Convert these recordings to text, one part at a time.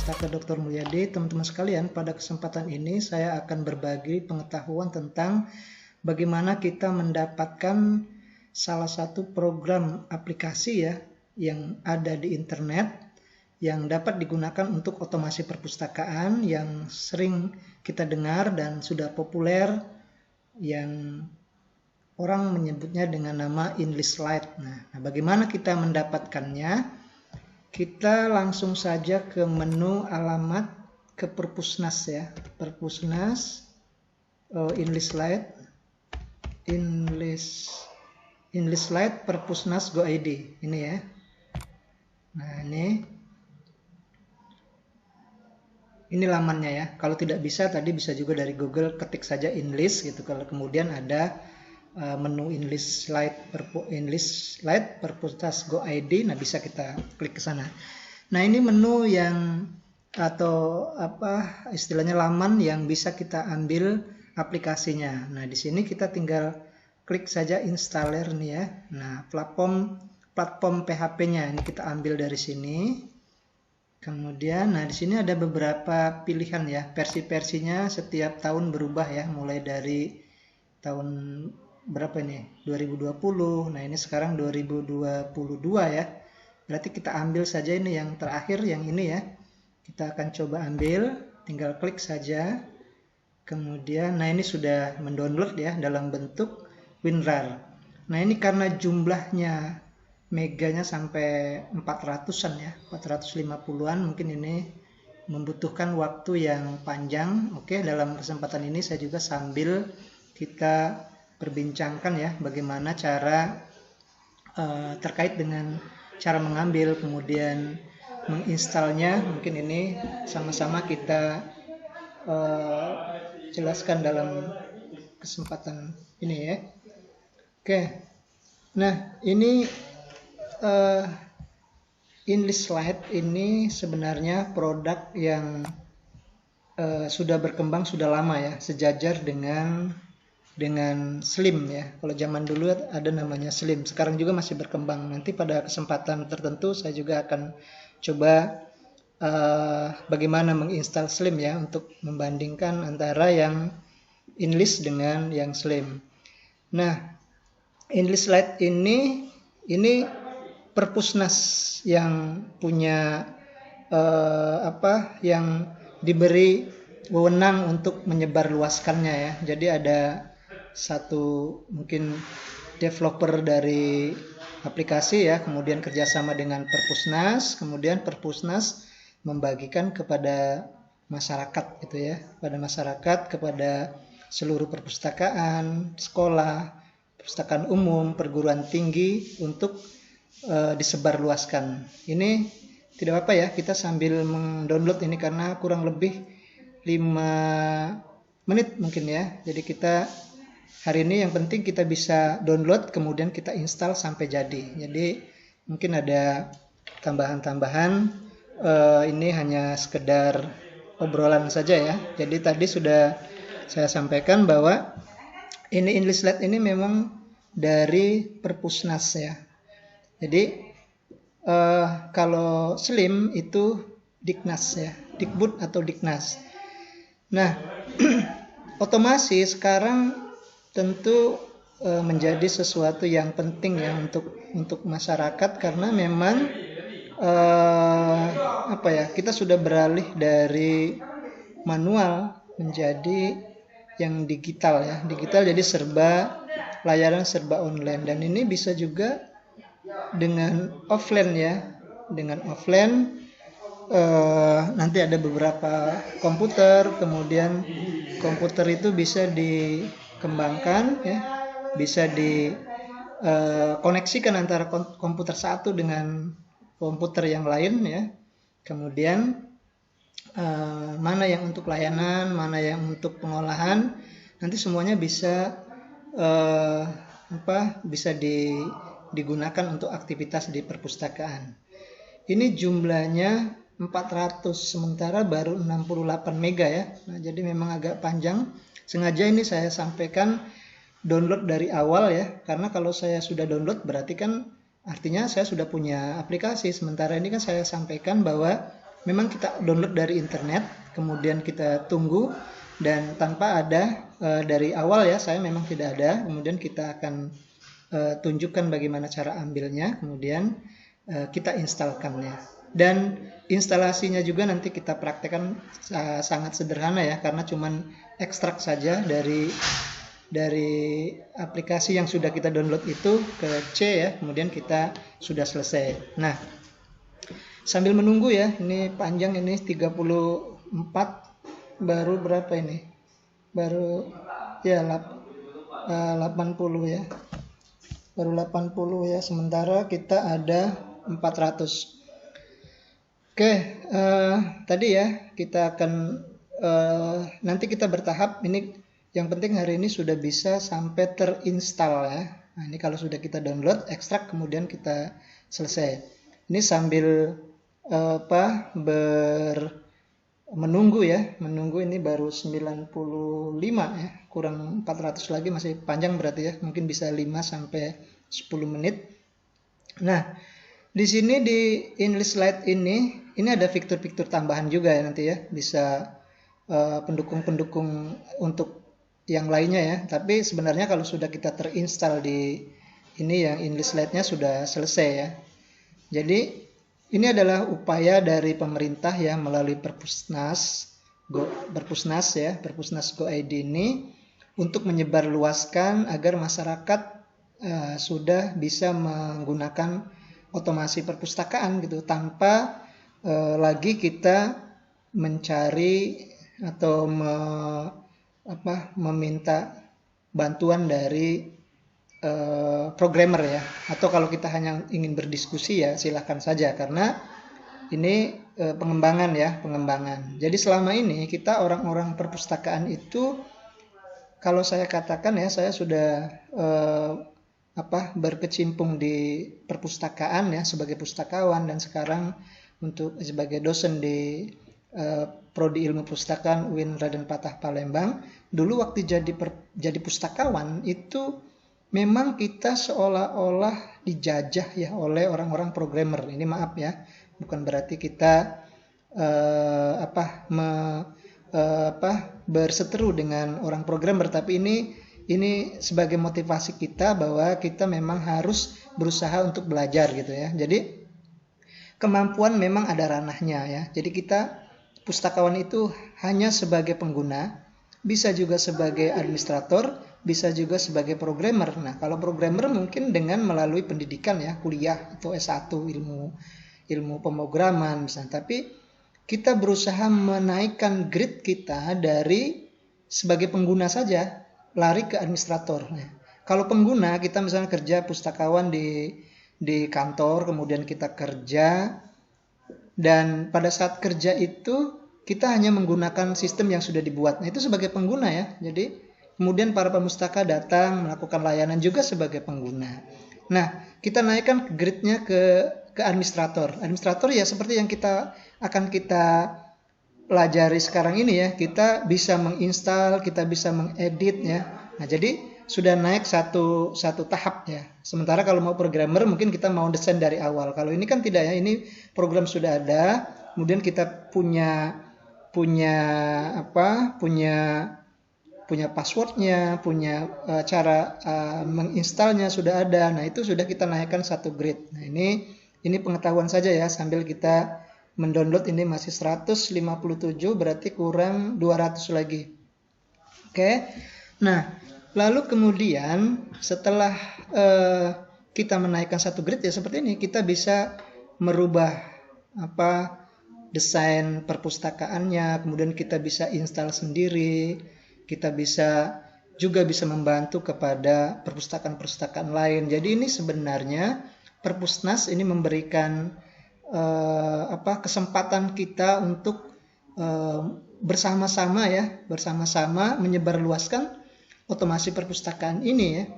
Pustaka Dr. Mulyadi. Teman-teman sekalian, pada kesempatan ini saya akan berbagi pengetahuan tentang bagaimana kita mendapatkan salah satu program aplikasi ya yang ada di internet yang dapat digunakan untuk otomasi perpustakaan yang sering kita dengar dan sudah populer, yang orang menyebutnya dengan nama InlistLite. Nah, bagaimana kita mendapatkannya? Kita langsung saja ke menu alamat ke Perpusnas ya. Perpusnas, InlistLite, InlistLite Perpusnas Go ID. Ini ya. Nah, ini lamannya ya. Kalau tidak bisa, tadi bisa juga dari Google ketik saja Inlist gitu. Kalau kemudian ada menu InlistLite Perpusnas Go ID, nah bisa kita klik ke sana. Nah, ini menu yang atau apa istilahnya laman yang bisa kita ambil aplikasinya. Nah, di sini kita tinggal klik saja installer nih ya. Nah, platform PHP-nya ini kita ambil dari sini. Kemudian, nah di sini ada beberapa pilihan ya. Versi-versinya setiap tahun berubah ya, mulai dari tahun berapa ini? 2020. Nah, ini sekarang 2022 ya. Berarti kita ambil saja ini yang terakhir, yang ini ya. Kita akan coba ambil, tinggal klik saja. Kemudian, nah ini sudah mendownload ya dalam bentuk WinRAR. Nah, ini karena jumlahnya meganya sampai 400-an ya, 450-an, mungkin ini membutuhkan waktu yang panjang. Oke, dalam kesempatan ini saya juga sambil kita perbincangkan ya bagaimana cara terkait dengan cara mengambil kemudian menginstalnya. Mungkin ini sama-sama kita jelaskan dalam kesempatan ini ya. Oke, nah ini InlistLite ini sebenarnya produk yang sudah berkembang sudah lama ya, sejajar dengan Slim ya. Kalau zaman dulu ada namanya Slim, sekarang juga masih berkembang. Nanti pada kesempatan tertentu saya juga akan coba bagaimana menginstal Slim ya, untuk membandingkan antara yang Inlist dengan yang Slim. Nah, InlistLite ini Perpusnas yang punya yang diberi wewenang untuk menyebarluaskannya ya. Jadi ada satu mungkin developer dari aplikasi ya, kemudian kerjasama dengan Perpusnas, kemudian Perpusnas membagikan kepada masyarakat gitu ya, pada masyarakat, kepada seluruh perpustakaan, sekolah, perpustakaan umum, perguruan tinggi untuk disebarluaskan. Ini tidak apa ya, kita sambil mendownload ini karena kurang lebih 5 menit mungkin ya. Jadi kita hari ini yang penting kita bisa download kemudian kita install sampai jadi. Jadi mungkin ada tambahan-tambahan, ini hanya sekedar obrolan saja ya. Jadi tadi sudah saya sampaikan bahwa ini InlistLite ini memang dari Perpusnas ya. Jadi kalau Slim itu Diknas ya, Dikbud atau Diknas. Nah, otomasi sekarang tentu menjadi sesuatu yang penting ya untuk masyarakat, karena memang kita sudah beralih dari manual menjadi yang digital ya. Digital jadi serba layanan, serba online, dan ini bisa juga dengan offline ya. Dengan offline nanti ada beberapa komputer, kemudian komputer itu bisa dikembangkan ya, bisa dikoneksikan antara komputer satu dengan komputer yang lain ya. Kemudian mana yang untuk layanan, mana yang untuk pengolahan, nanti semuanya bisa digunakan untuk aktivitas di perpustakaan. Ini jumlahnya 400, sementara baru 68 mega ya. Nah, jadi memang agak panjang. Sengaja ini saya sampaikan download dari awal ya, karena kalau saya sudah download berarti kan artinya saya sudah punya aplikasi. Sementara ini kan saya sampaikan bahwa memang kita download dari internet, kemudian kita tunggu, dan tanpa ada dari awal ya, saya memang tidak ada, kemudian kita akan tunjukkan bagaimana cara ambilnya, kemudian kita instalkannya. Dan instalasinya juga nanti kita praktekkan sangat sederhana ya, karena cuman ekstrak saja dari aplikasi yang sudah kita download itu ke C ya, kemudian kita sudah selesai. Nah, sambil menunggu ya, ini panjang, ini 34, baru berapa ini? Baru ya 80 ya. Baru 80 ya, sementara kita ada 400. Oke, tadi ya kita akan nanti kita bertahap. Ini yang penting hari ini sudah bisa sampai terinstall ya. Nah, ini kalau sudah kita download, ekstrak, kemudian kita selesai. Ini sambil menunggu ya, menunggu. Ini baru 95 ya, kurang 400 lagi, masih panjang berarti ya, mungkin bisa 5 sampai 10 menit. Nah, di sini di English Slide ini ada fitur-fitur tambahan juga ya nanti ya, bisa pendukung-pendukung untuk yang lainnya ya. Tapi sebenarnya kalau sudah kita terinstall di ini yang English Slide-nya sudah selesai ya. Jadi ini adalah upaya dari pemerintah ya melalui Perpusnas Go ID ini untuk menyebarluaskan agar masyarakat sudah bisa menggunakan otomasi perpustakaan gitu, tanpa lagi kita mencari atau meminta bantuan dari programmer ya, atau kalau kita hanya ingin berdiskusi ya silahkan saja, karena ini pengembangan. Jadi selama ini kita orang-orang perpustakaan itu, kalau saya katakan ya, saya sudah berkecimpung di perpustakaan ya sebagai pustakawan, dan sekarang untuk sebagai dosen di Prodi Ilmu Pustakaan UIN Raden Patah Palembang. Dulu waktu jadi pustakawan itu memang kita seolah-olah dijajah ya oleh orang-orang programmer. Ini maaf ya, bukan berarti kita berseteru dengan orang programmer, tapi ini sebagai motivasi kita bahwa kita memang harus berusaha untuk belajar gitu ya. Jadi kemampuan memang ada ranahnya ya. Jadi kita pustakawan itu hanya sebagai pengguna, bisa juga sebagai administrator, bisa juga sebagai programmer. Nah, kalau programmer mungkin dengan melalui pendidikan ya, kuliah atau S1 ilmu pemrograman misalnya. Tapi kita berusaha menaikkan grade kita dari sebagai pengguna saja, lari ke administrator. Nah, kalau pengguna, kita misalnya kerja pustakawan di kantor, kemudian kita kerja, dan pada saat kerja itu kita hanya menggunakan sistem yang sudah dibuat. Nah, itu sebagai pengguna ya. Jadi kemudian para pemustaka datang melakukan layanan juga sebagai pengguna. Nah, kita naikkan grade-nya ke administrator. Administrator ya seperti yang akan kita pelajari sekarang ini ya. Kita bisa menginstal, kita bisa mengedit ya. Nah, jadi sudah naik satu tahap ya. Sementara kalau mau programmer mungkin kita mau desain dari awal. Kalau ini kan tidak ya, ini program sudah ada, kemudian kita punya passwordnya, punya cara menginstalnya sudah ada. Nah, itu sudah kita naikkan satu grade. Nah, ini pengetahuan saja ya, sambil kita mendownload. Ini masih 157, berarti kurang 200 lagi. Oke. Nah, lalu kemudian setelah kita menaikkan satu grade ya seperti ini, kita bisa merubah desain perpustakaannya, kemudian kita bisa install sendiri, kita juga bisa membantu kepada perpustakaan-perpustakaan lain. Jadi ini sebenarnya Perpusnas ini memberikan kesempatan kita untuk bersama-sama menyebarluaskan otomasi perpustakaan ini ya.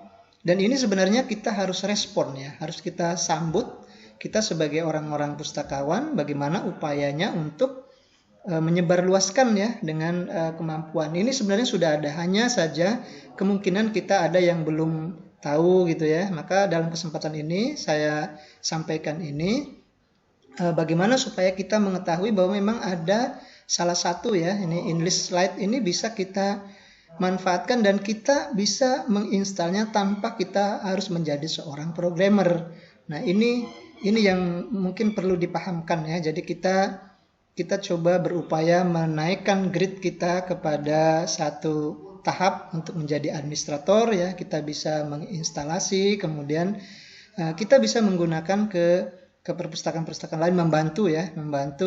Dan ini sebenarnya kita harus respon ya, harus kita sambut. Kita sebagai orang-orang pustakawan, bagaimana upayanya untuk menyebarluaskan ya dengan kemampuan. Ini sebenarnya sudah ada, hanya saja kemungkinan kita ada yang belum tahu gitu ya. Maka dalam kesempatan ini saya sampaikan ini bagaimana supaya kita mengetahui bahwa memang ada salah satu ya, ini English Lite ini bisa kita manfaatkan dan kita bisa menginstalnya tanpa kita harus menjadi seorang programmer. Nah, ini yang mungkin perlu dipahamkan ya. Jadi kita coba berupaya menaikkan grade kita kepada satu tahap untuk menjadi administrator ya. Kita bisa menginstalasi, kemudian kita bisa menggunakan ke perpustakaan-perpustakaan lain, membantu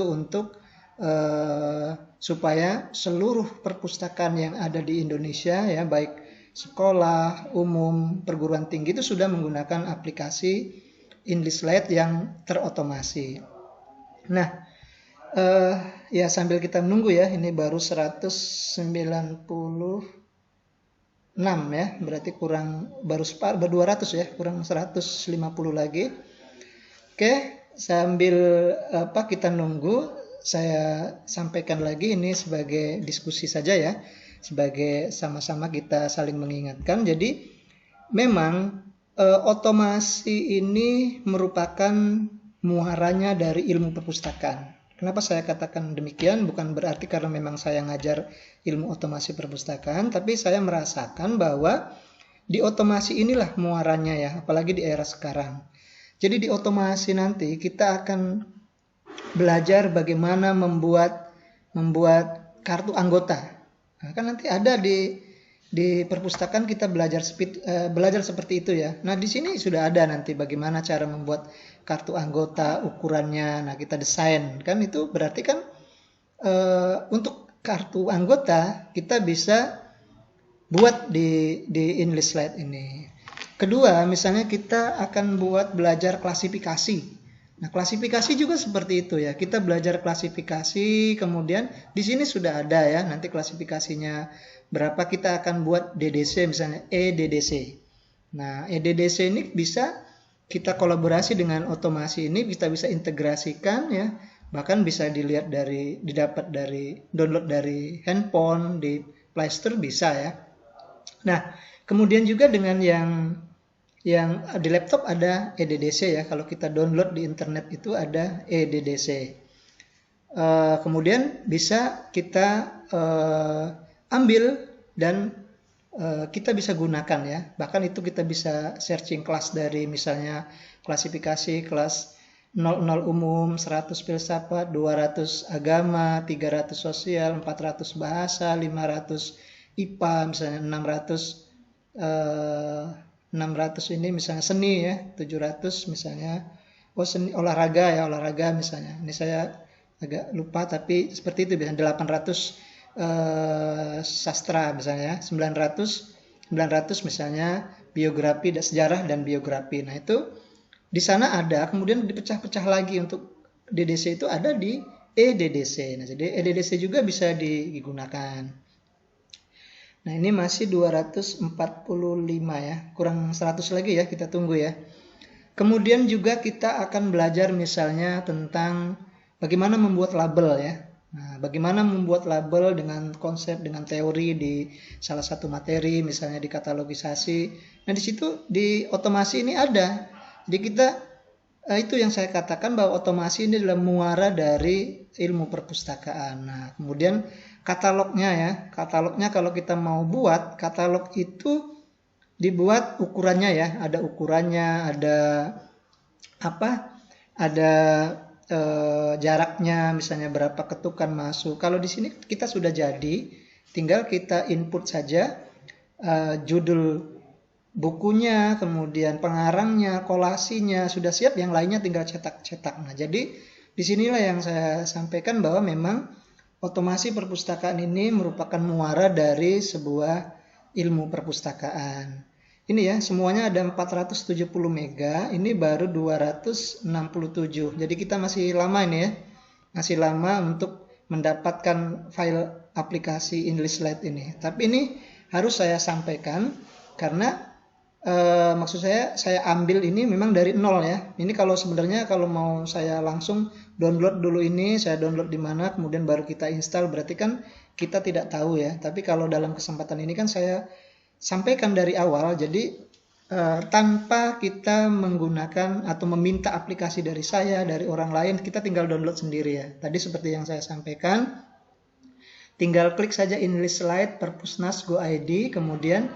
untuk supaya seluruh perpustakaan yang ada di Indonesia ya, baik sekolah umum, perguruan tinggi itu sudah menggunakan aplikasi English Lite yang terotomasi. Nah, ya sambil kita menunggu ya, ini baru 196 ya, berarti baru 200 ya, kurang 150 lagi. Oke, sambil kita nunggu, saya sampaikan lagi ini sebagai diskusi saja ya, sebagai sama-sama kita saling mengingatkan. Jadi memang otomasi ini merupakan muaranya dari ilmu perpustakaan. Kenapa saya katakan demikian? Bukan berarti karena memang saya ngajar ilmu otomasi perpustakaan, tapi saya merasakan bahwa di otomasi inilah muaranya ya, apalagi di era sekarang. Jadi di otomasi nanti kita akan belajar bagaimana membuat kartu anggota. Nah, kan nanti ada di perpustakaan kita belajar seperti itu ya. Nah, di sini sudah ada nanti bagaimana cara membuat kartu anggota, ukurannya. Nah, kita desain. Kan itu berarti kan untuk kartu anggota kita bisa buat di English Lite ini. Kedua, misalnya kita akan belajar klasifikasi. Nah, klasifikasi juga seperti itu ya. Kita belajar klasifikasi, kemudian di sini sudah ada ya, nanti klasifikasinya berapa, kita akan buat DDC, misalnya EDDC. Nah, EDDC ini bisa kita kolaborasi dengan otomasi ini, kita bisa integrasikan ya. Bahkan bisa didapat dari download dari handphone, di Play Store bisa ya. Nah, kemudian juga dengan yang di laptop ada EDDC ya, kalau kita download di internet itu ada EDDC. Kemudian bisa kita ambil dan kita bisa gunakan ya. Bahkan itu kita bisa searching kelas dari misalnya klasifikasi kelas 00 umum, 100 filsafat, 200 agama, 300 sosial, 400 bahasa, 500 IPA, misalnya 600 ini misalnya seni ya, 700 misalnya seni olahraga misalnya. Ini saya agak lupa tapi seperti itu, biasanya 800 sastra misalnya, 900 misalnya biografi dan sejarah dan biografi. Nah, itu di sana ada, kemudian dipecah-pecah lagi untuk DDC itu ada di EDDC. Nah, jadi EDDC juga bisa digunakan. Nah, ini masih 245 ya, kurang 100 lagi ya, kita tunggu ya. Kemudian juga kita akan belajar misalnya tentang bagaimana membuat label ya. Nah, bagaimana membuat label dengan konsep, dengan teori di salah satu materi, misalnya di katalogisasi. Nah, di situ di otomasi ini ada. Jadi kita, itu yang saya katakan bahwa otomasi ini adalah muara dari ilmu perpustakaan. Nah, kemudian katalognya kalau kita mau buat katalog itu dibuat ukurannya ya, ada ukurannya, ada jaraknya, misalnya berapa ketukan masuk. Kalau di sini kita sudah jadi, tinggal kita input saja judul bukunya, kemudian pengarangnya, kolasinya sudah siap, yang lainnya tinggal cetak. Nah, jadi disinilah yang saya sampaikan bahwa memang otomasi perpustakaan ini merupakan muara dari sebuah ilmu perpustakaan. Ini ya, semuanya ada 470 mega, ini baru 267. Jadi kita masih lama ini ya. Masih lama untuk mendapatkan file aplikasi English Lite ini. Tapi ini harus saya sampaikan karena maksud saya ambil ini memang dari nol ya. Ini sebenarnya kalau mau saya langsung download dulu ini, saya download di mana, kemudian baru kita install, berarti kan kita tidak tahu ya. Tapi kalau dalam kesempatan ini kan saya sampaikan dari awal, jadi tanpa kita menggunakan atau meminta aplikasi dari saya, dari orang lain, kita tinggal download sendiri ya. Tadi seperti yang saya sampaikan, tinggal klik saja English Slide Perpusnas Go ID, kemudian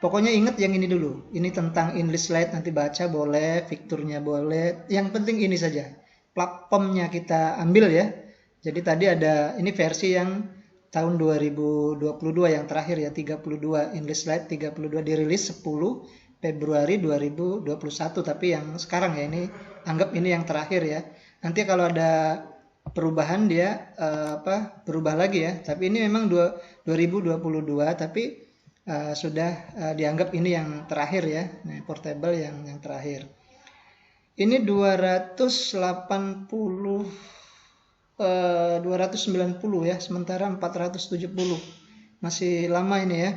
pokoknya ingat yang ini dulu. Ini tentang English Slide, nanti baca boleh, fiturnya boleh. Yang penting ini saja. Platformnya kita ambil ya. Jadi tadi ada, ini versi yang tahun 2022 yang terakhir ya, 32 English Slide 32 dirilis 10 Februari 2021, tapi yang sekarang ya, ini anggap ini yang terakhir ya. Nanti kalau ada perubahan dia berubah lagi ya. Tapi ini memang 2022, tapi sudah dianggap ini yang terakhir ya. Nah, portable yang terakhir. Ini 290 290 ya, sementara 470. Masih lama ini ya.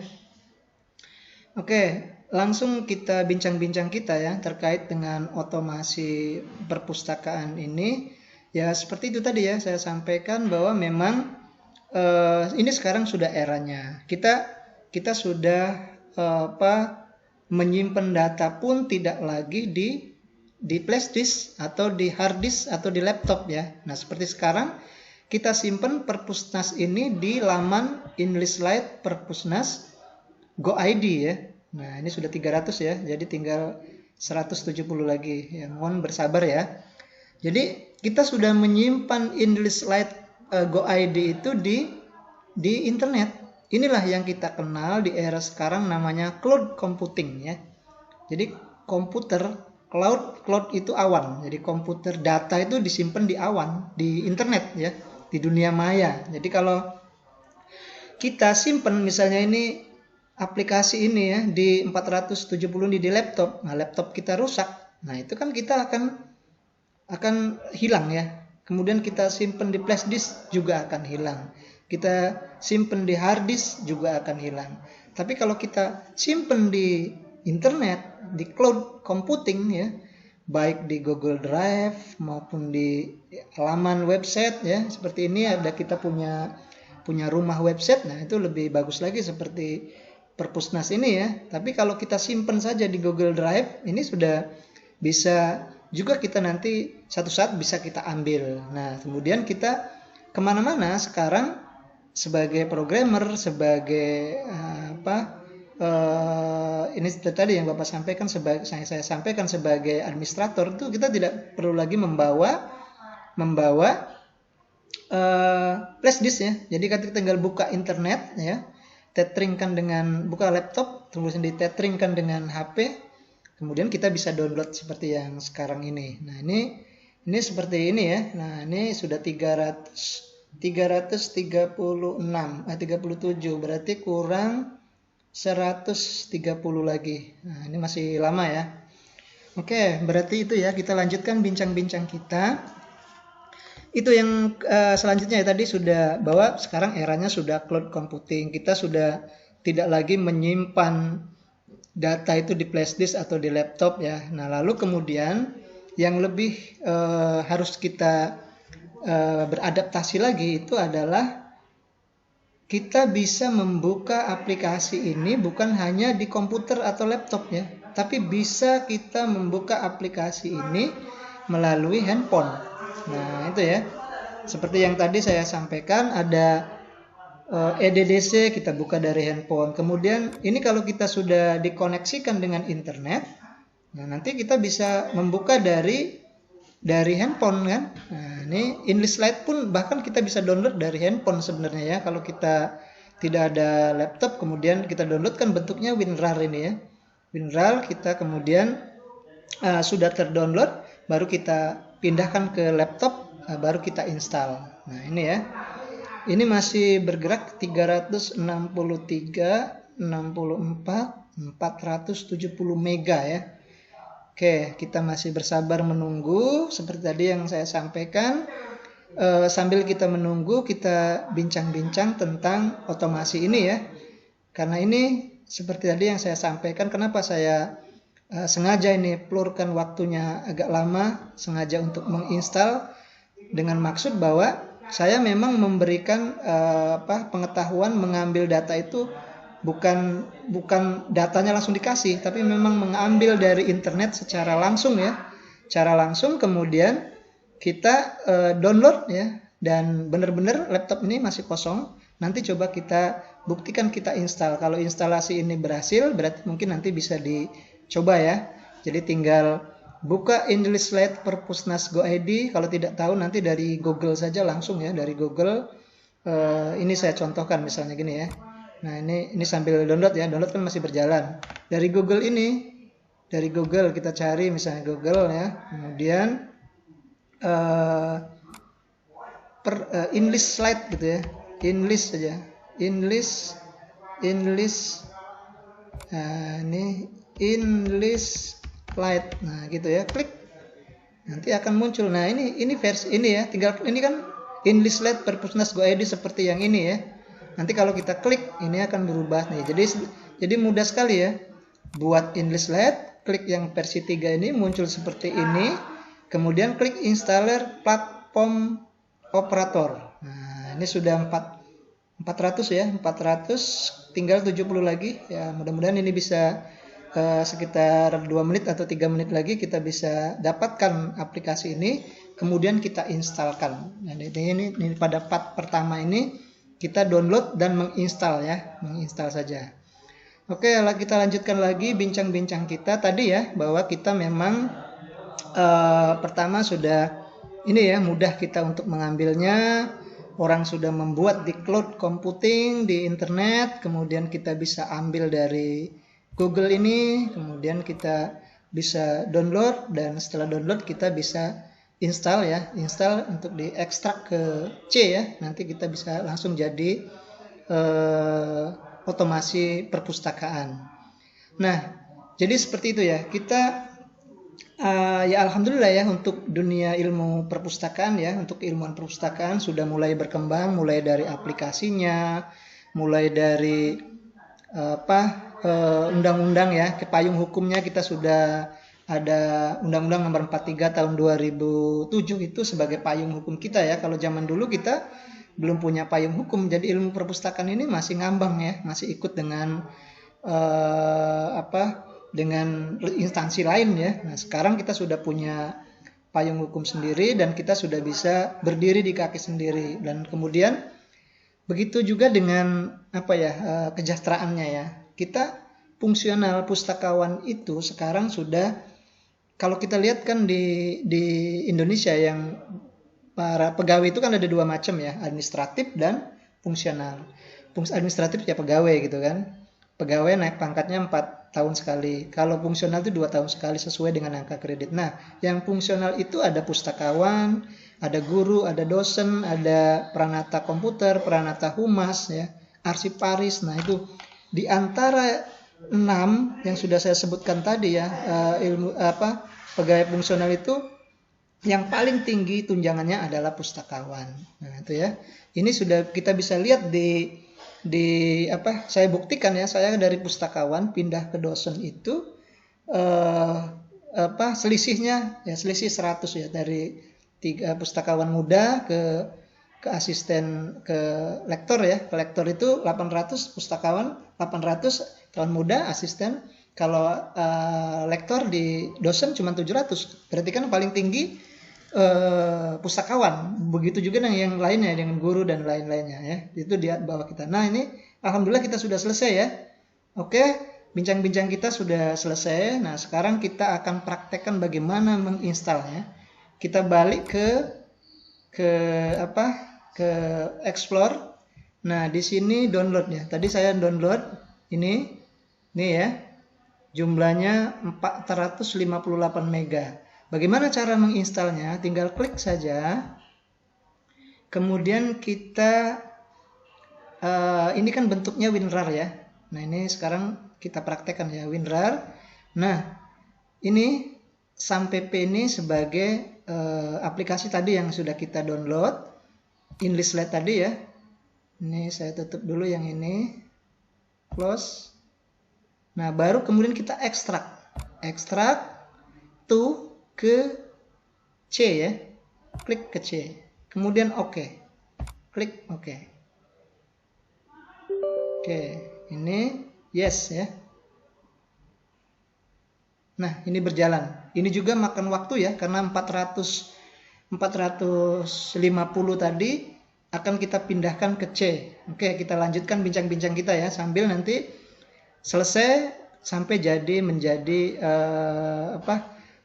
Oke, langsung kita bincang-bincang kita ya terkait dengan otomasi perpustakaan ini. Ya seperti itu tadi ya, saya sampaikan bahwa memang ini sekarang sudah eranya. Kita sudah menyimpan data pun tidak lagi di flash disk atau di hard disk atau di laptop ya. Nah, seperti sekarang kita simpan Perpusnas ini di laman English Slide Perpusnas Go ID ya. Nah, ini sudah 300 ya. Jadi tinggal 170 lagi. Ya, mohon bersabar ya. Jadi kita sudah menyimpan English Slide Go ID itu di internet. Inilah yang kita kenal di era sekarang namanya cloud computing ya. Jadi komputer cloud itu awan. Jadi komputer data itu disimpan di awan, di internet ya, di dunia maya. Jadi kalau kita simpan misalnya ini aplikasi ini ya di 470 ini di laptop. Nah, laptop kita rusak. Nah, itu kan kita akan hilang ya. Kemudian kita simpan di flash disk juga akan hilang. Kita simpan di hard disk juga akan hilang. Tapi kalau kita simpan di internet, di cloud computing ya, baik di Google Drive maupun di laman website ya, seperti ini ada kita punya rumah website. Nah, itu lebih bagus lagi seperti Perpusnas ini ya. Tapi kalau kita simpan saja di Google Drive, ini sudah bisa juga kita nanti satu saat bisa kita ambil. Nah, kemudian kita kemana-mana sekarang sebagai programmer, sebagai ini tadi yang Bapak sampaikan, saya sampaikan sebagai administrator, itu kita tidak perlu lagi membawa flash disk ya. Jadi kita tinggal buka internet ya, tetringkan dengan buka laptop, kemudian ditetringkan dengan HP, kemudian kita bisa download seperti yang sekarang ini. Nah, ini seperti ini ya. Nah, ini sudah 336 37, berarti kurang 130 lagi. Nah, ini masih lama ya. Oke, berarti itu ya, kita lanjutkan bincang-bincang kita. Itu yang selanjutnya ya, tadi sudah bahwa sekarang eranya sudah cloud computing. Kita sudah tidak lagi menyimpan data itu di flash disk atau di laptop ya. Nah, lalu kemudian yang lebih harus kita beradaptasi lagi itu adalah kita bisa membuka aplikasi ini bukan hanya di komputer atau laptop ya, tapi bisa kita membuka aplikasi ini melalui handphone. Nah, itu ya. Seperti yang tadi saya sampaikan, ada EDDC kita buka dari handphone. Kemudian ini kalau kita sudah dikoneksikan dengan internet, nah nanti kita bisa membuka dari handphone kan. Nah, ini English Slide pun bahkan kita bisa download dari handphone sebenarnya ya. Kalau kita tidak ada laptop, kemudian kita download kan bentuknya WinRAR ini ya. WinRAR kita kemudian sudah terdownload, baru kita pindahkan ke laptop, baru kita install. Nah, ini ya. Ini masih bergerak 363, 64, 470 mega ya. Oke, kita masih bersabar menunggu seperti tadi yang saya sampaikan. Sambil kita menunggu, kita bincang-bincang tentang otomasi ini ya. Karena ini seperti tadi yang saya sampaikan, kenapa saya sengaja ini pelurkan waktunya agak lama, sengaja untuk menginstal dengan maksud bahwa saya memang memberikan pengetahuan mengambil data itu bukan datanya langsung dikasih, tapi memang mengambil dari internet secara langsung ya, cara langsung, kemudian kita download ya, dan benar-benar laptop ini masih kosong. Nanti coba kita buktikan, kita install. Kalau instalasi ini berhasil, berarti mungkin nanti bisa dicoba ya. Jadi tinggal buka English Lite Perpusnas Go ID. Kalau tidak tahu nanti dari Google saja langsung ya, dari Google. Ini saya contohkan misalnya gini ya. Nah ini sambil download ya, download kan masih berjalan. Dari Google ini, dari Google kita cari misalnya Google ya, kemudian English Lite gitu ya, English saja, English. Nah ini English Lite, nah gitu ya, klik, nanti akan muncul. Nah ini versi ini ya, tinggal ini kan English Lite Perpusnas Go ID seperti yang ini ya. Nanti kalau kita klik ini akan berubah nih. Jadi mudah sekali ya buat English Lite. Klik yang versi 3 ini muncul seperti ini. Kemudian klik installer platform operator. Nah, ini sudah 400 ya, 400, tinggal 70 lagi. Ya, mudah-mudahan ini bisa sekitar 2 menit atau 3 menit lagi kita bisa dapatkan aplikasi ini, kemudian kita instalkan. Nah, ini pada part pertama ini kita download dan menginstal ya, menginstal saja. Oke, kita lanjutkan lagi bincang-bincang kita tadi ya, bahwa kita memang pertama sudah ini ya, mudah kita untuk mengambilnya. Orang sudah membuat di cloud computing, di internet, kemudian kita bisa ambil dari Google ini, kemudian kita bisa download, dan setelah download kita bisa install ya, install untuk diekstrak ke C ya, nanti kita bisa langsung jadi otomasi perpustakaan. Nah, jadi seperti itu ya, kita ya alhamdulillah ya, untuk dunia ilmu perpustakaan ya, untuk ilmuwan perpustakaan sudah mulai berkembang, mulai dari aplikasinya, mulai dari undang-undang ya, ke payung hukumnya kita sudah ada Undang-Undang Nomor 43 Tahun 2007 itu sebagai payung hukum kita ya. Kalau zaman dulu kita belum punya payung hukum, jadi ilmu perpustakaan ini masih ngambang ya, masih ikut dengan dengan instansi lain ya. Nah, sekarang kita sudah punya payung hukum sendiri dan kita sudah bisa berdiri di kaki sendiri, dan kemudian begitu juga dengan kesejahteraannya ya. Kita fungsional pustakawan itu sekarang sudah, kalau kita lihat kan di Indonesia yang para pegawai itu kan ada 2 macam ya, administratif dan fungsional. Administratif ya pegawai gitu kan. Pegawai naik pangkatnya 4 tahun sekali. Kalau fungsional itu 2 tahun sekali sesuai dengan angka kredit. Nah, yang fungsional itu ada pustakawan, ada guru, ada dosen, ada peranata komputer, peranata humas ya, arsiparis. Nah, itu di antara 6 yang sudah saya sebutkan tadi ya, pegawai fungsional itu yang paling tinggi tunjangannya adalah pustakawan. Nah, itu ya. Ini sudah kita bisa lihat saya buktikan ya, saya dari pustakawan pindah ke dosen itu selisihnya ya, selisih 100 ya, dari 3 pustakawan muda ke asisten ke lektor ya. Ke lektor itu 800, pustakawan 800, kawan muda asisten. Kalau lektor di dosen cuma 700. Berarti kan paling tinggi pustakawan. Begitu juga dengan yang lainnya, dengan guru dan lain-lainnya ya. Itu di bawah kita. Nah, ini alhamdulillah kita sudah selesai ya. Oke, bincang-bincang kita sudah selesai. Nah, sekarang kita akan praktekkan bagaimana menginstalnya. Kita balik ke Explore. Nah, di sini downloadnya. Tadi saya download ini ya. Jumlahnya 458 mega. Bagaimana cara menginstalnya? Tinggal klik saja. Kemudian kita ini kan bentuknya WinRAR ya. Nah, ini sekarang kita praktekkan ya, WinRAR. Nah, ini SAMPP ini sebagai aplikasi tadi yang sudah kita download, English Lite tadi ya. Ini saya tutup dulu yang ini, close. Nah, baru kemudian kita ekstrak to ke C ya, klik ke C, kemudian OK, klik OK. Oke, Ini yes ya. Nah, ini berjalan. Ini juga makan waktu ya, karena 450 tadi akan kita pindahkan ke C. Oke, kita lanjutkan bincang-bincang kita ya, sambil nanti selesai sampai menjadi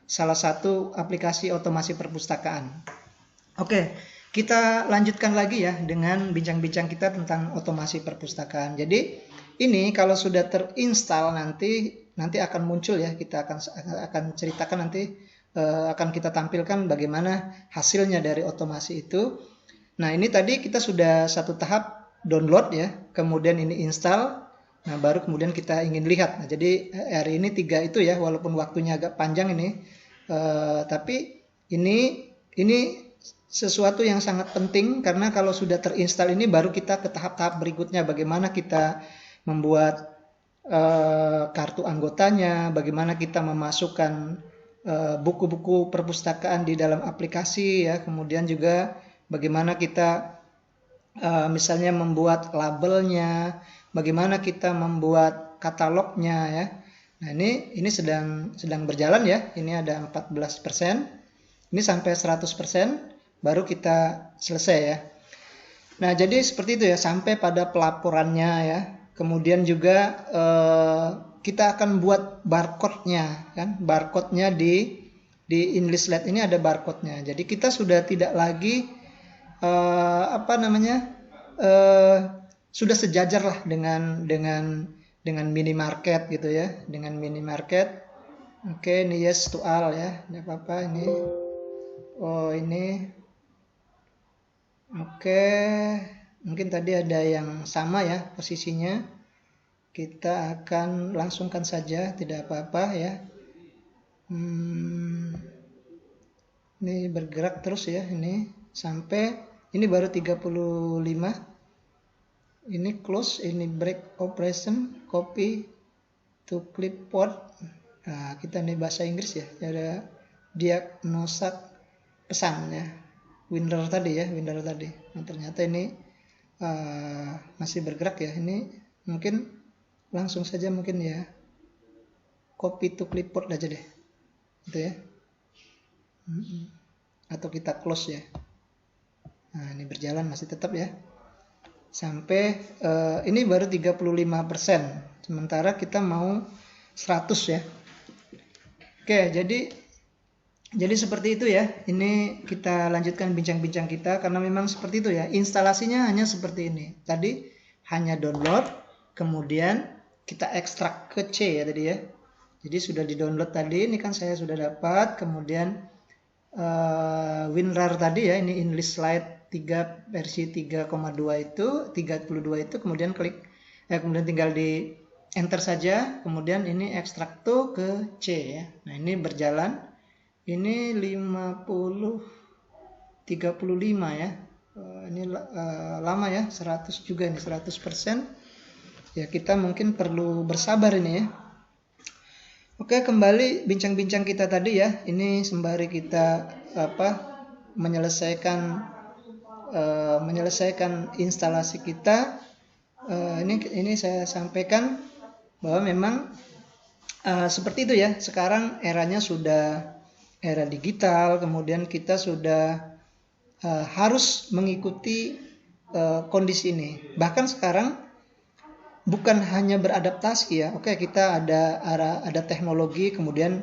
salah satu aplikasi otomasi perpustakaan. Oke, kita lanjutkan lagi ya dengan bincang-bincang kita tentang otomasi perpustakaan. Jadi ini kalau sudah terinstall nanti akan muncul ya, kita akan ceritakan nanti, akan kita tampilkan bagaimana hasilnya dari otomasi itu. Nah, ini tadi kita sudah satu tahap download ya, kemudian ini install. Nah, baru kemudian kita ingin lihat. Nah, jadi hari ini 3 itu ya, walaupun waktunya agak panjang ini, tapi ini sesuatu yang sangat penting, karena kalau sudah terinstall ini baru kita ke tahap-tahap berikutnya, bagaimana kita membuat kartu anggotanya, bagaimana kita memasukkan buku-buku perpustakaan di dalam aplikasi ya, kemudian juga bagaimana kita misalnya membuat labelnya, bagaimana kita membuat katalognya ya. Nah, ini sedang berjalan ya. Ini ada 14%. Ini sampai 100% baru kita selesai ya. Nah, jadi seperti itu ya, sampai pada pelaporannya ya. Kemudian juga kita akan buat barcode-nya kan. Barcode-nya di Enlistlet ini ada barcode-nya. Jadi kita sudah tidak lagi sudah sejajar lah dengan minimarket gitu ya, dengan minimarket. Oke, ini yes to all ya, tidak apa-apa ini. Oh, ini oke, mungkin tadi ada yang sama ya posisinya. Kita akan langsungkan saja, tidak apa-apa ya. Ini bergerak terus ya, ini sampai ini baru 35. Ini close, ini break operation, copy to clipboard. Nah, kita ini bahasa Inggris ya, ada diagnosak pesan ya, Winrar tadi. Nah, ternyata ini masih bergerak ya. Ini mungkin langsung saja mungkin ya, copy to clipboard aja deh, gitu ya. Atau kita close ya. Nah, ini berjalan masih tetap ya. Sampai ini baru 35%, sementara kita mau 100 ya. Oke, jadi seperti itu ya. Ini kita lanjutkan bincang-bincang kita, karena memang seperti itu ya. Instalasinya hanya seperti ini. Tadi hanya download, kemudian kita ekstrak ke C ya tadi ya. Jadi sudah di-download tadi, ini kan saya sudah dapat, kemudian WinRAR tadi ya, ini Enlistlet 3 versi 3,2 itu, 32 itu, kemudian kemudian tinggal di enter saja, kemudian ini ekstrak to ke C ya. Nah, ini berjalan. Ini 35 ya. Ini lama ya, 100 juga ini, 100%. Ya, kita mungkin perlu bersabar ini ya. Oke, kembali bincang-bincang kita tadi ya. Ini sembari kita menyelesaikan instalasi kita. Ini saya sampaikan bahwa memang seperti itu ya. Sekarang eranya sudah era digital, kemudian kita sudah harus mengikuti kondisi ini. Bahkan sekarang bukan hanya beradaptasi ya. Oke, kita ada teknologi, kemudian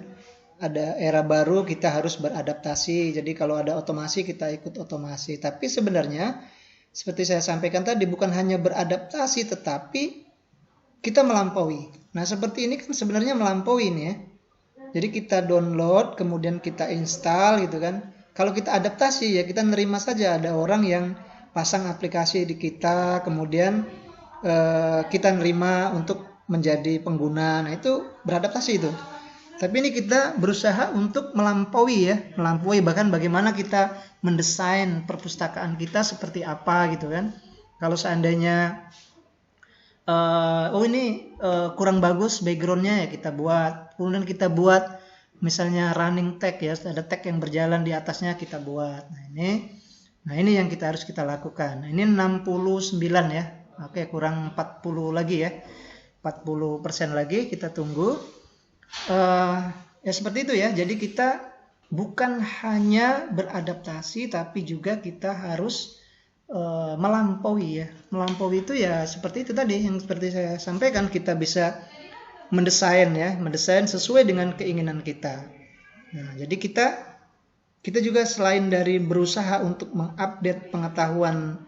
ada era baru, kita harus beradaptasi. Jadi kalau ada otomasi, kita ikut otomasi. Tapi sebenarnya seperti saya sampaikan tadi, bukan hanya beradaptasi, tetapi kita melampaui. Nah, seperti ini kan sebenarnya melampaui ini ya. Jadi kita download, kemudian kita install gitu kan. Kalau kita adaptasi ya kita nerima saja ada orang yang pasang aplikasi di kita, kemudian kita nerima untuk menjadi pengguna. Nah, itu beradaptasi itu. Tapi ini kita berusaha untuk melampaui bahkan bagaimana kita mendesain perpustakaan kita seperti apa gitu kan. Kalau seandainya ini kurang bagus backgroundnya ya kita buat. Kemudian kita buat misalnya running tag ya, ada tag yang berjalan di atasnya kita buat. Nah ini yang kita harus kita lakukan. Nah, ini 69 ya. Oke, kurang 40 lagi ya. 40% lagi kita tunggu. Ya seperti itu ya. Jadi kita bukan hanya beradaptasi, tapi juga kita harus melampaui ya. Melampaui itu ya seperti itu tadi yang seperti saya sampaikan, kita bisa mendesain sesuai dengan keinginan kita. Nah, jadi kita juga selain dari berusaha untuk mengupdate pengetahuan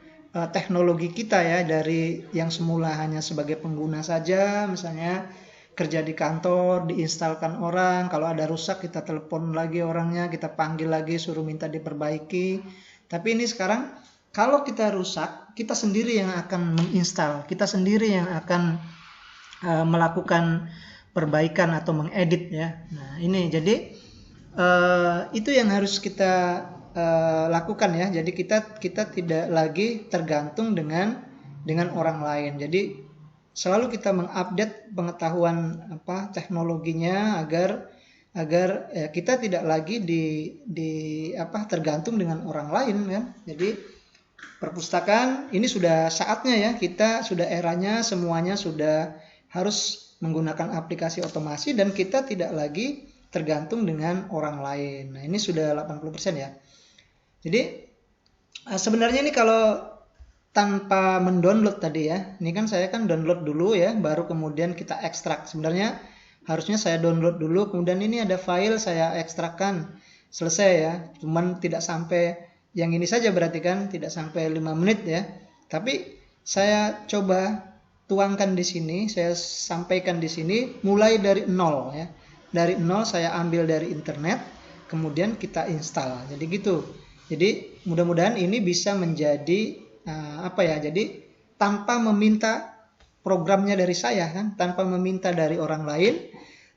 teknologi kita ya, dari yang semula hanya sebagai pengguna saja, misalnya kerja di kantor, diinstalkan orang, kalau ada rusak kita telepon lagi orangnya, kita panggil lagi, suruh minta diperbaiki. Tapi ini sekarang kalau kita rusak, kita sendiri yang akan menginstal, kita sendiri yang akan melakukan perbaikan atau mengedit ya. Nah ini jadi itu yang harus kita lakukan ya. Jadi kita tidak lagi tergantung dengan orang lain. Jadi selalu kita mengupdate pengetahuan teknologinya agar kita tidak lagi tergantung dengan orang lain kan. Jadi perpustakaan ini sudah saatnya ya, kita sudah eranya, semuanya sudah harus menggunakan aplikasi otomasi dan kita tidak lagi tergantung dengan orang lain. Nah, ini sudah 80% ya. Jadi sebenarnya ini kalau tanpa mendownload tadi ya, ini kan saya kan download dulu ya, baru kemudian kita ekstrak. Sebenarnya harusnya saya download dulu, kemudian ini ada file saya ekstrakkan, selesai ya. Cuman tidak sampai yang ini saja, berarti kan tidak sampai 5 menit ya. Tapi saya coba tuangkan di sini, saya sampaikan di sini mulai dari nol ya. Dari nol saya ambil dari internet, kemudian kita install. Jadi gitu. Jadi mudah-mudahan ini bisa menjadi jadi tanpa meminta programnya dari saya kan, tanpa meminta dari orang lain,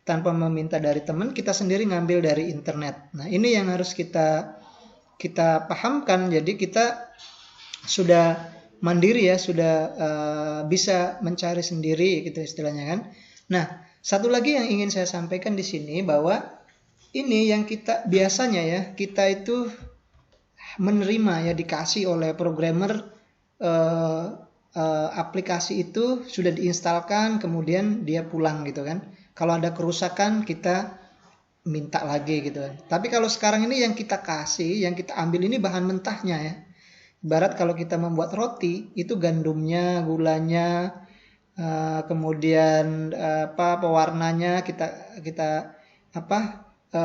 tanpa meminta dari teman, kita sendiri ngambil dari internet. Nah, ini yang harus kita pahamkan. Jadi kita sudah mandiri ya, sudah bisa mencari sendiri gitu istilahnya kan. Nah, satu lagi yang ingin saya sampaikan di sini bahwa ini yang kita biasanya ya, kita itu menerima ya, dikasih oleh programmer aplikasi itu sudah diinstalkan, kemudian dia pulang gitu kan. Kalau ada kerusakan kita minta lagi gitu kan. Tapi kalau sekarang ini yang kita kasih, yang kita ambil ini bahan mentahnya ya. Ibarat kalau kita membuat roti, itu gandumnya, gulanya, kemudian pewarnanya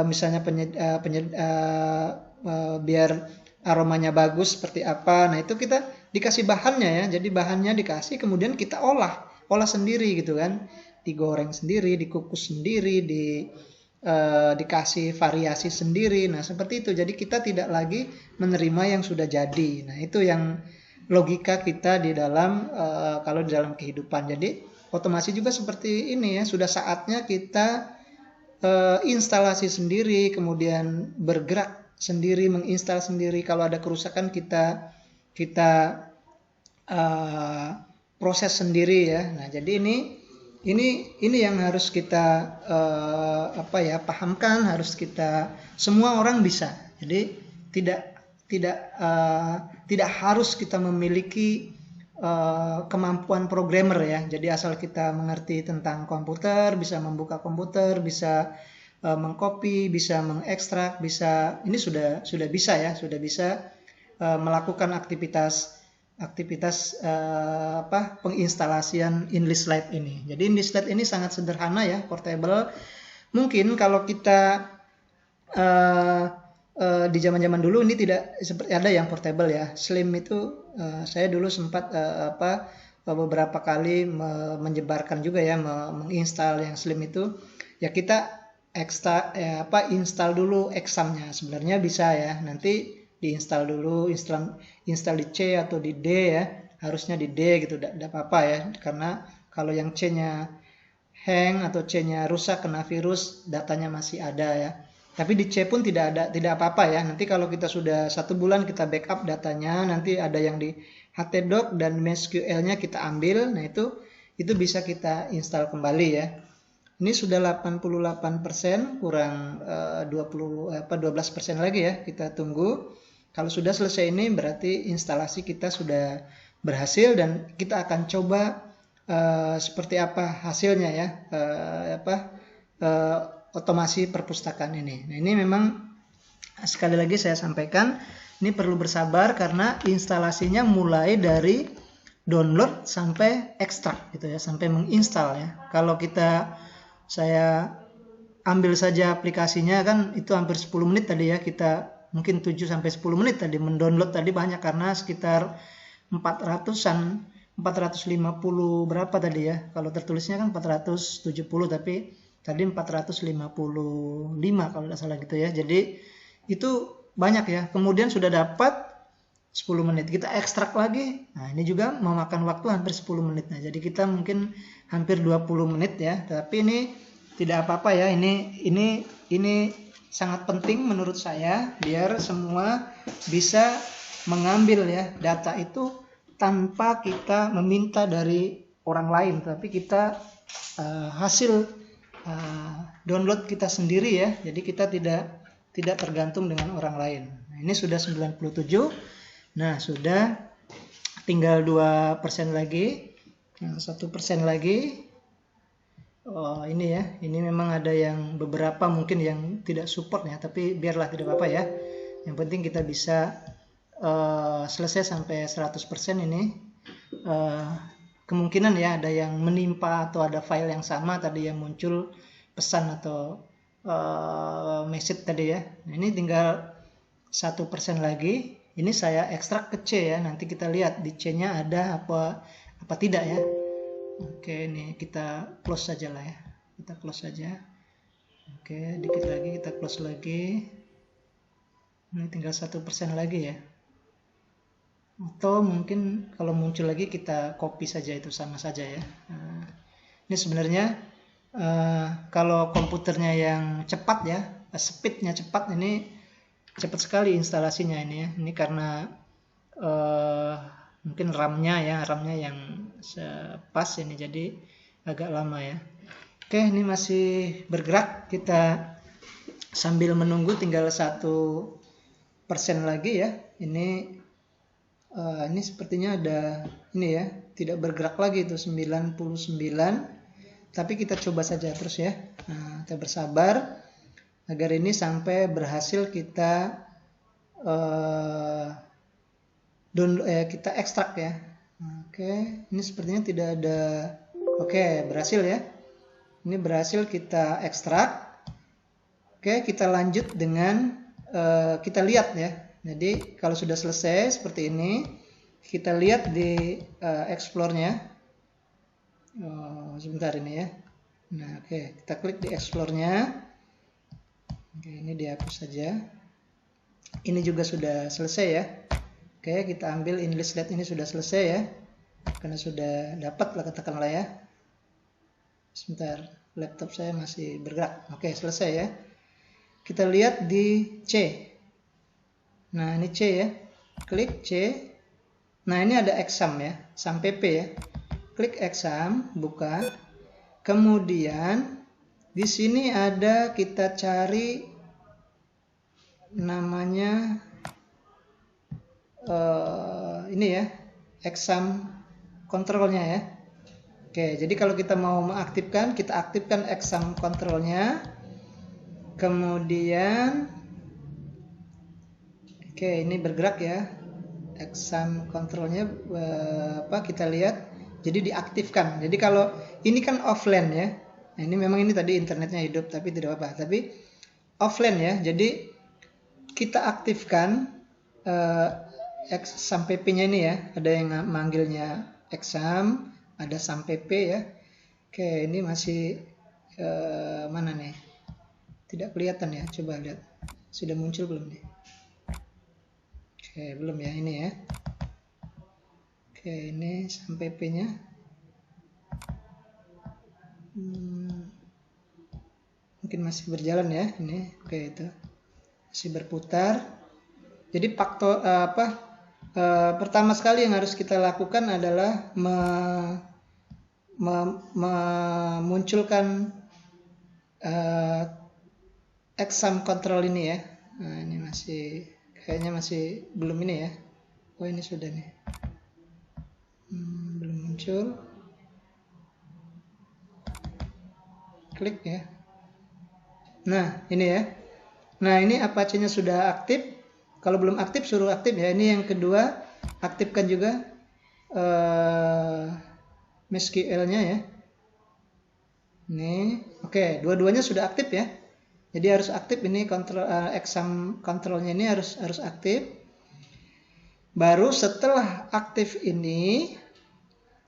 misalnya biar aromanya bagus seperti apa. Nah, itu kita dikasih bahannya ya. Jadi bahannya dikasih, kemudian kita olah sendiri gitu kan. Digoreng sendiri, dikukus sendiri, dikasih variasi sendiri. Nah, seperti itu. Jadi kita tidak lagi menerima yang sudah jadi. Nah, itu yang logika kita di dalam kalau di dalam kehidupan. Jadi otomasi juga seperti ini ya. Sudah saatnya kita instalasi sendiri, kemudian bergerak sendiri, menginstal sendiri. Kalau ada kerusakan kita proses sendiri ya. Nah, jadi ini yang harus kita pahamkan, harus kita, semua orang bisa. Jadi tidak harus kita memiliki kemampuan programmer ya. Jadi asal kita mengerti tentang komputer, bisa membuka komputer, bisa mengcopy, bisa mengekstrak, bisa, ini sudah bisa ya, sudah bisa melakukan aktivitas penginstalasian Enlist ini. Jadi Enlist ini sangat sederhana ya, portable. Mungkin kalau kita di zaman-zaman dulu ini tidak seperti ada yang portable ya. Slim itu saya dulu sempat beberapa kali menyebarkan juga ya, menginstal yang Slim itu. Ya kita install dulu examnya. Sebenarnya bisa ya. Nanti diinstal dulu, install di C atau di D ya, harusnya di D gitu, tidak apa-apa ya, karena kalau yang C-nya hang atau C-nya rusak kena virus, datanya masih ada ya. Tapi di C pun tidak apa-apa ya. Nanti kalau kita sudah 1 bulan kita backup datanya, nanti ada yang di htdoc dan MySQL-nya kita ambil, nah itu bisa kita install kembali ya. Ini sudah 88%, kurang 12% lagi ya, kita tunggu. Kalau sudah selesai ini berarti instalasi kita sudah berhasil dan kita akan coba seperti apa hasilnya ya, otomasi perpustakaan ini. Nah, ini memang sekali lagi saya sampaikan, ini perlu bersabar karena instalasinya mulai dari download sampai ekstrak gitu ya, sampai menginstal ya. Kalau saya ambil saja aplikasinya kan itu hampir 10 menit tadi ya, kita mungkin 7 sampai 10 menit tadi mendownload tadi banyak karena sekitar 400-an, 450 berapa tadi ya. Kalau tertulisnya kan 470 tapi tadi 455 kalau tidak salah gitu ya. Jadi itu banyak ya. Kemudian sudah dapat 10 menit, kita ekstrak lagi. Nah, ini juga memakan waktu hampir 10 menit. Nah, jadi kita mungkin hampir 20 menit ya. Tapi ini tidak apa-apa ya. Ini sangat penting menurut saya biar semua bisa mengambil ya data itu tanpa kita meminta dari orang lain, tapi kita hasil download kita sendiri ya. Jadi kita tidak tergantung dengan orang lain. Nah, ini sudah 97. Nah, sudah tinggal 2% lagi. Nah, 1% lagi. Oh, ini ya. Ini memang ada yang beberapa mungkin yang tidak support ya, tapi biarlah, tidak apa-apa ya. Yang penting kita bisa selesai sampai 100% ini. Kemungkinan ya ada yang menimpa atau ada file yang sama tadi yang muncul pesan atau message tadi ya. Nah, ini tinggal 1% lagi. Ini saya ekstrak ke C ya. Nanti kita lihat di C-nya ada apa tidak ya. Oke, ini kita close saja lah ya. Kita close saja. Oke, dikit lagi kita close lagi. Ini tinggal 1% lagi ya. Atau mungkin kalau muncul lagi kita copy saja, itu sama saja ya. Nah, ini sebenarnya kalau komputernya yang cepat ya, speednya cepat, ini cepat sekali instalasinya ini ya. Ini karena mungkin RAM-nya yang pas ini, jadi agak lama ya. Oke, ini masih bergerak. Kita sambil menunggu tinggal 1% lagi ya. Ini sepertinya ada ini ya, tidak bergerak lagi itu 99. Tapi kita coba saja terus ya. Nah, kita bersabar agar ini sampai berhasil kita kita ekstrak ya. Oke, ini sepertinya tidak ada. Oke, berhasil ya. Ini berhasil kita ekstrak. Oke, kita lanjut dengan kita lihat ya. Jadi kalau sudah selesai seperti ini, kita lihat di explore-nya. Sebentar ini ya. Nah, oke, kita klik di explore-nya. Oke, ini dihapus saja. Ini juga sudah selesai ya. Oke, kita ambil English Slate ini sudah selesai ya. Karena sudah dapat lah, katakanlah ya. Sebentar, laptop saya masih bergerak. Oke, selesai ya. Kita lihat di C. Nah, ini C ya. Klik C. Nah, ini ada exam ya, sampai P ya. Klik exam, buka. Kemudian di sini ada, kita cari namanya ini ya, exam controlnya ya. Oke, jadi kalau kita mau mengaktifkan, kita aktifkan exam controlnya. Kemudian oke, ini bergerak ya. Exam controlnya kita lihat. Jadi diaktifkan. Jadi kalau ini kan offline ya. Nah, ini memang ini tadi internetnya hidup tapi tidak apa-apa. Tapi offline ya. Jadi kita aktifkan sampai P-nya ini ya. Ada yang manggilnya exam, ada sampai P ya. Oke, ini masih mana nih? Tidak kelihatan ya. Coba lihat. Sudah muncul belum nih? Oke, belum ya, ini ya. Oke, ini sampai P-nya. Mungkin masih berjalan ya ini. Oke, itu masih berputar. Jadi faktor pertama sekali yang harus kita lakukan adalah memunculkan exam control ini ya. Nah, ini masih kayaknya masih belum ini ya. Oh, ini sudah nih. Belum muncul. klik ya. Nah ini ya. Nah ini Apache-nya sudah aktif. Kalau belum aktif suruh aktif ya. Ini yang kedua, aktifkan juga MySQL-nya ya. Ini oke, dua-duanya sudah aktif ya. Jadi harus aktif ini exam control-nya ini harus aktif. Baru setelah aktif ini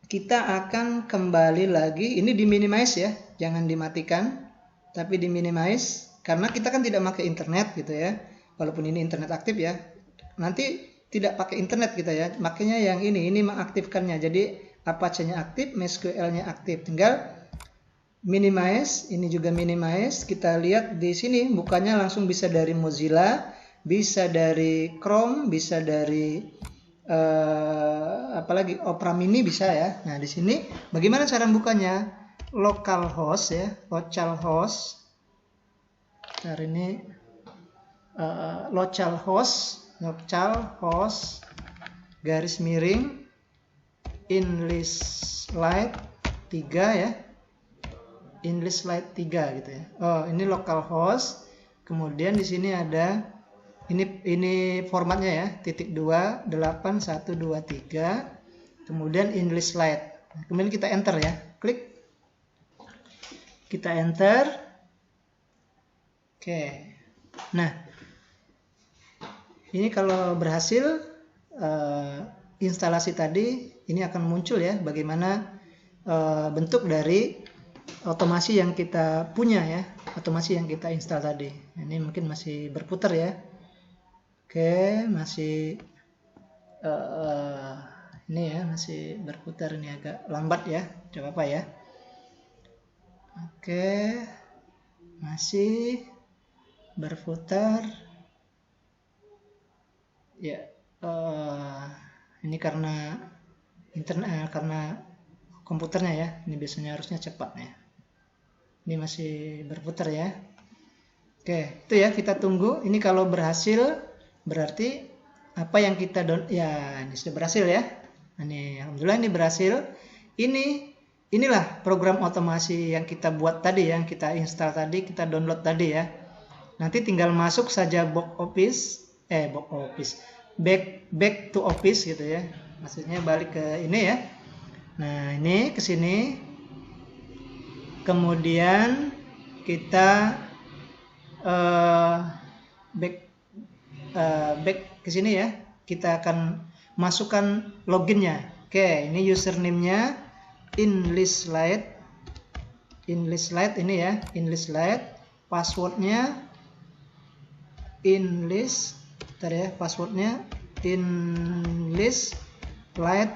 kita akan kembali lagi, ini di minimize ya, jangan dimatikan, tapi di minimize karena kita kan tidak pakai internet gitu ya. Walaupun ini internet aktif ya, nanti tidak pakai internet kita ya, makanya yang ini mengaktifkannya. Jadi Apache-nya aktif, MySQL-nya aktif, tinggal minimize, ini juga minimize. Kita lihat di sini bukanya langsung bisa dari Mozilla, bisa dari Chrome, bisa dari apalagi Opera Mini bisa ya. Nah di sini bagaimana cara bukanya? Localhost ya, localhost. Cara ini localhost garis miring English-Lite 3 ya. English-Lite 3 gitu ya. Oh, ini localhost. Kemudian di sini ada ini formatnya ya, .2 8123. Kemudian English-Lite. Kemudian kita enter ya. Klik. Kita enter. Oke. Nah, ini kalau berhasil instalasi tadi, ini akan muncul ya bagaimana bentuk dari otomasi yang kita punya ya, otomasi yang kita install tadi. Ini mungkin masih berputar ya. Oke, masih ini ya, masih berputar, ini agak lambat ya, coba apa ya. Oke, masih berputar ya. Ini karena internet, karena komputernya ya, ini biasanya harusnya cepat ya. Ini masih berputar ya. Oke, itu ya, kita tunggu. Ini kalau berhasil berarti apa yang kita ya, ini sudah berhasil ya. Ini alhamdulillah ini berhasil. Inilah program otomasi yang kita buat tadi, yang kita install tadi, kita download tadi ya. Nanti tinggal masuk saja back to office gitu ya. Maksudnya balik ke ini ya. Nah, ini ke sini. Kemudian kita back ke sini ya. Kita akan masukkan loginnya. Oke, ini username-nya English-Lite ini ya, English-Lite. Passwordnya passwordnya English-Lite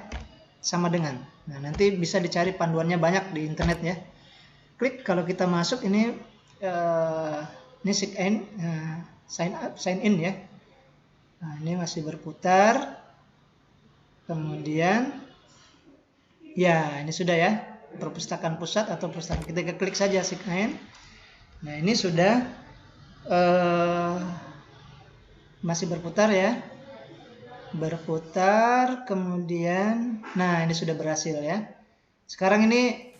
sama dengan. Nah, nanti bisa dicari panduannya banyak di internet ya. Klik kalau kita masuk ini sign in ya. Nah, ini masih berputar. Kemudian ya, ini sudah ya, perpustakaan pusat atau perpustakaan. Kita klik saja sign in. Nah, ini sudah masih berputar ya. Berputar, kemudian nah ini sudah berhasil ya. Sekarang ini